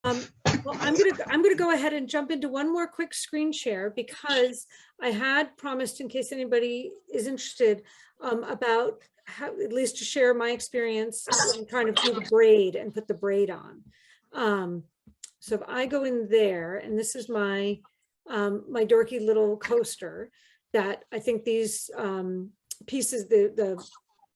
Well, I'm gonna go ahead and jump into one more quick screen share because I had promised, in case anybody is interested, about how, at least to share my experience in trying to do the braid and put the braid on. So if I go in there, and this is my my dorky little coaster that I think these pieces,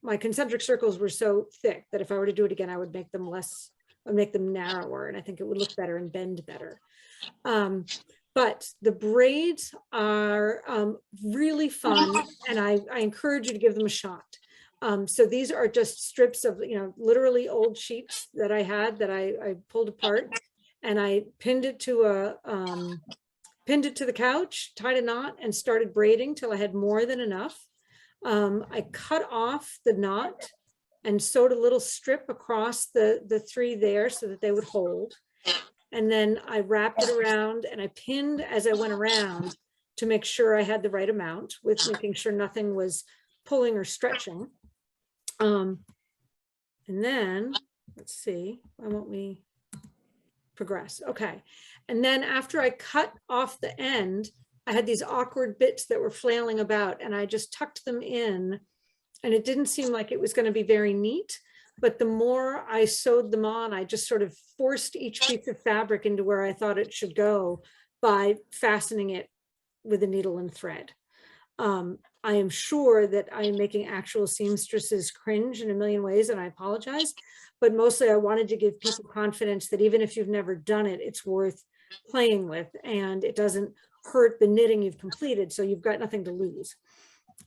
my concentric circles were so thick that if I were to do it again, I would make them less, make them narrower, and I think it would look better and bend better. But the braids are really fun, and I encourage you to give them a shot. So these are just strips of, literally old sheets that I had that I pulled apart, and I pinned it to the couch, tied a knot, and started braiding till I had more than enough. I cut off the knot and sewed a little strip across the three there so that they would hold. And then I wrapped it around and I pinned as I went around to make sure I had the right amount, with making sure nothing was pulling or stretching. And then let's see, why won't we progress? Okay. And then after I cut off the end, I had these awkward bits that were flailing about, and I just tucked them in, and it didn't seem like it was going to be very neat. But the more I sewed them on, I just sort of forced each piece of fabric into where I thought it should go by fastening it with a needle and thread. I am sure that I am making actual seamstresses cringe in a million ways, and I apologize. But mostly I wanted to give people confidence that even if you've never done it, it's worth playing with, and it doesn't hurt the knitting you've completed, so you've got nothing to lose.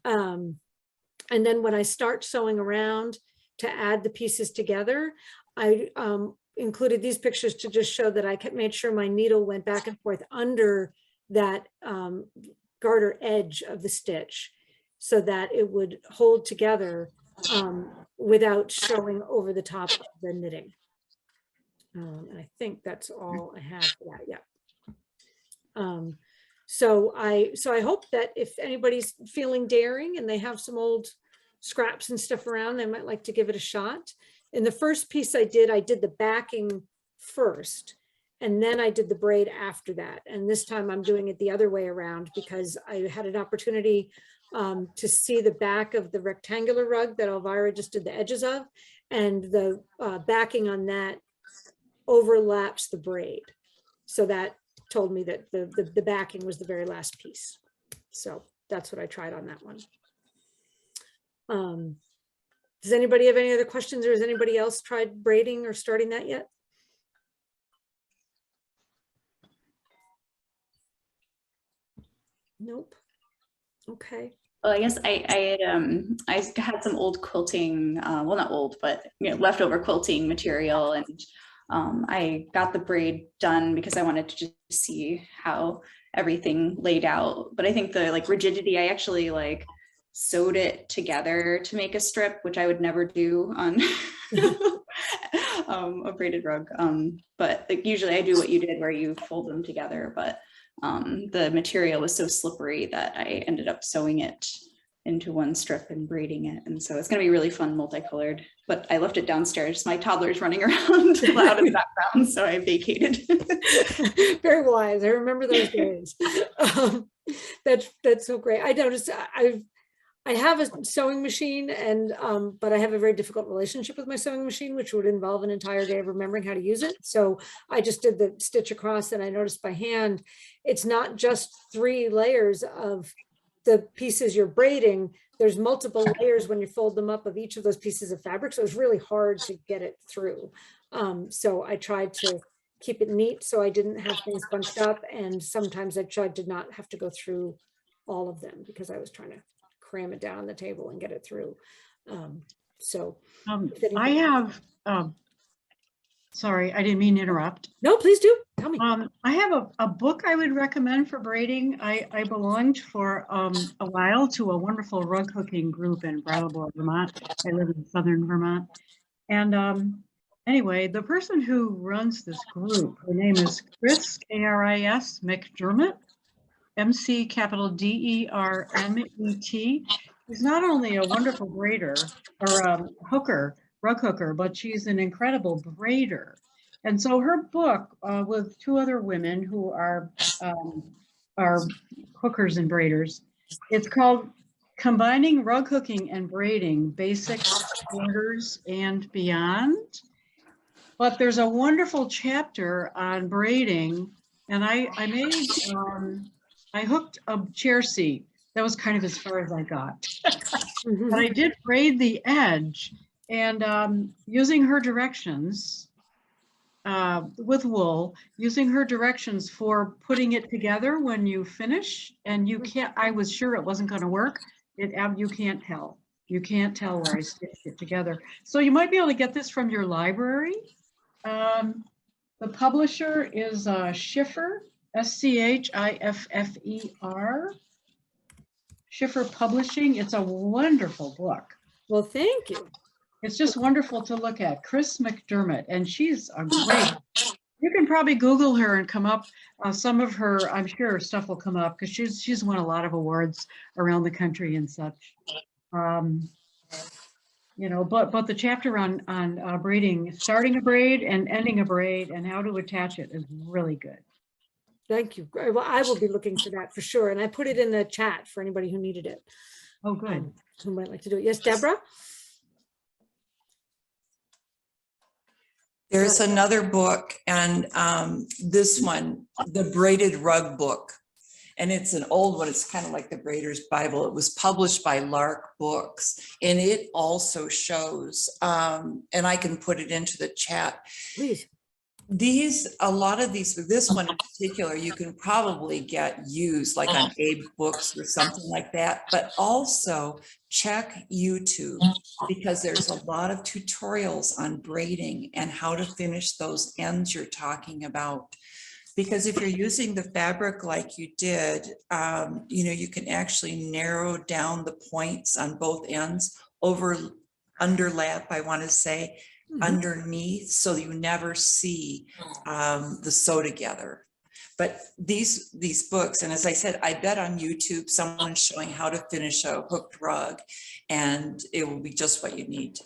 And then when I start sewing around to add the pieces together, I included these pictures to just show that I made sure my needle went back and forth under that garter edge of the stitch so that it would hold together without showing over the top of the knitting. And I think that's all I have for that. Yeah. So I hope that if anybody's feeling daring and they have some old scraps and stuff around, they might like to give it a shot. In the first piece I did the backing first, and then I did the braid after that. And this time I'm doing it the other way around because I had an opportunity to see the back of the rectangular rug that Elvira just did the edges of, and the backing on that overlaps the braid. So that told me that the backing was the very last piece. So that's what I tried on that one. Does anybody have any other questions, or has anybody else tried braiding or starting that yet? Nope. Okay. Well, I guess I had some old quilting, well, not old, but leftover quilting material, and I got the braid done because I wanted to just see how everything laid out. But I think the rigidity, I actually sewed it together to make a strip, which I would never do on a braided rug. But usually I do what you did where you fold them together, but the material was so slippery that I ended up sewing it into one strip and braiding it. And so it's going to be really fun, multicolored, but I left it downstairs. My toddler's running around loud in the background, so I vacated. Very wise. I remember those days. That's so great. I noticed I have a sewing machine, and but I have a very difficult relationship with my sewing machine, which would involve an entire day of remembering how to use it. So I just did the stitch across, and I noticed by hand, it's not just 3 layers of the pieces you're braiding. There's multiple layers when you fold them up of each of those pieces of fabric. So it's really hard to get it through. So I tried to keep it neat so I didn't have things bunched up. And sometimes I tried to not have to go through all of them because I was trying to cram it down on the table and get it through. I have, sorry, I didn't mean to interrupt. No, please do. Tell me. I have a book I would recommend for braiding. I belonged for a while to a wonderful rug hooking group in Brattleboro, Vermont. I live in southern Vermont. And anyway, the person who runs this group, her name is Chris, K-R-I-S, McDermott. MC capital D-E-R-M-E-T. She's not only a wonderful braider or hooker, rug hooker, but she's an incredible braider. And so her book with two other women who are hookers and braiders, it's called Combining Rug Hooking and Braiding, Basics, Orders, and Beyond. But there's a wonderful chapter on braiding, and I hooked a chair seat. That was kind of as far as I got. But I did braid the edge, and using her directions with wool, using her directions for putting it together when you finish, and you can't, I was sure it wasn't going to work. You can't tell. You can't tell where I stitched it together. So you might be able to get this from your library. The publisher is Schiffer, Schiffer. Schiffer Publishing. It's a wonderful book. Well, thank you. It's just wonderful to look at. Chris McDermott, and she's a great. You can probably Google her and come up. Some of her, I'm sure her stuff will come up because she's won a lot of awards around the country and such. You know, but the chapter on braiding, starting a braid and ending a braid, and how to attach it is really good. Thank you. Well, I will be looking for that for sure. And I put it in the chat for anybody who needed it. Oh, good. Who might like to do it. Yes, Deborah? There's another book, and this one, the Braided Rug Book. And it's an old one. It's kind of like the Braider's Bible. It was published by Lark Books, and it also shows, and I can put it into the chat. Please. A lot of these, this one in particular, you can probably get used like on Abe Books or something like that, but also check YouTube because there's a lot of tutorials on braiding and how to finish those ends you're talking about. Because if you're using the fabric like you did, you know, you can actually narrow down the points on both ends, underlap, I want to say, underneath, so you never see the sew together. But these books, and as I said, I bet on YouTube someone's showing how to finish a hooked rug, and it will be just what you need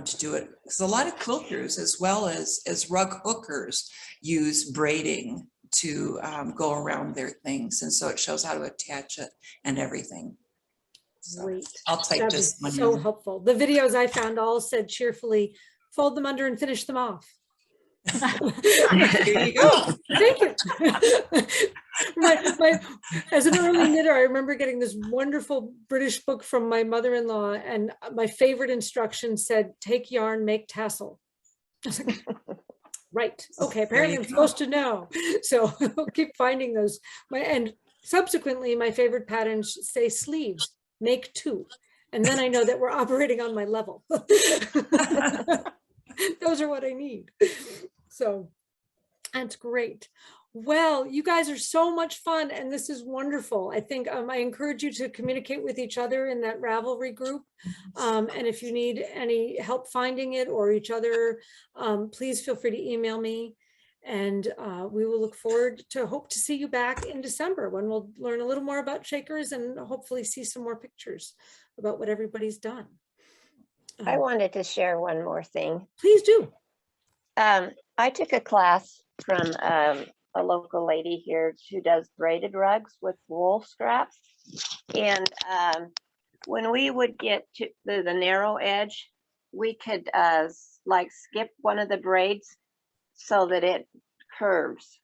to do it. Because a lot of quilters, as well as rug hookers, use braiding to go around their things, and so it shows how to attach it and everything. So Great. I'll type That just was one so in. helpful. The videos I found all said cheerfully, fold them under and finish them off. Here you go. Thank you. As an early knitter, I remember getting this wonderful British book from my mother-in-law, and my favorite instruction said, take yarn, make tassel. I was like, right. Okay. Apparently I'm supposed to know. So I'll keep finding those. And subsequently, my favorite patterns say sleeves, make two. And then I know that we're operating on my level. Those are what I need. So that's great. Well, you guys are so much fun, and this is wonderful. I think I encourage you to communicate with each other in that Ravelry group. And if you need any help finding it or each other, please feel free to email me. And we will look forward to hope to see you back in December when we'll learn a little more about Shakers and hopefully see some more pictures about what everybody's done. I wanted to share one more thing. Please do. I took a class from a local lady here who does braided rugs with wool scraps. And when we would get to the narrow edge, we could like skip one of the braids so that it curves.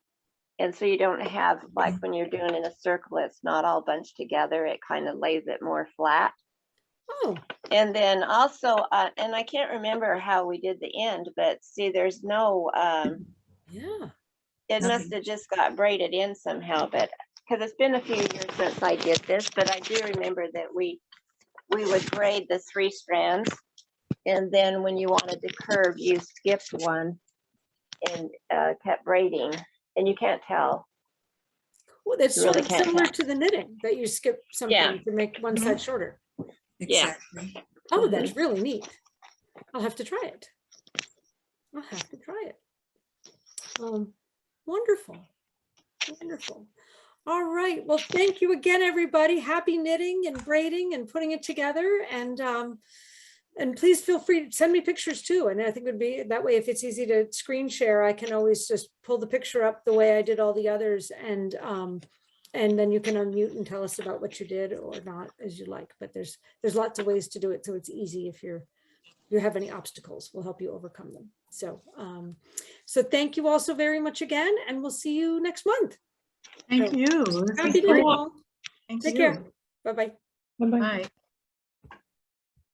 And so you don't have, like when you're doing in a circle, it's not all bunched together. It kind of lays it more flat. Oh. And then also, and I can't remember how we did the end, but see, there's no, Yeah. it must have just got braided in somehow, but because it's been a few years since I did this, but I do remember that we would braid the 3 strands, and then when you wanted to curve, you skipped one and kept braiding, and you can't tell. Well, that's You sort really of can't similar tell. to the knitting that you skip something Yeah. to make one side shorter. Exactly. Oh, that's really neat. I'll have to try it. I'll have to try it. Wonderful. Wonderful. All right. Well, thank you again, everybody. Happy knitting and braiding and putting it together. And And please feel free to send me pictures too. And I think it would be that way, if it's easy to screen share, I can always just pull the picture up the way I did all the others, and then you can unmute and tell us about what you did or not, as you like. But there's lots of ways to do it, so it's easy. If you have any obstacles, we'll help you overcome them. So so thank you all so very much again, and we'll see you next month. Thank you. This Happy is to great. all. Thank Take you. care. Bye-bye. Bye.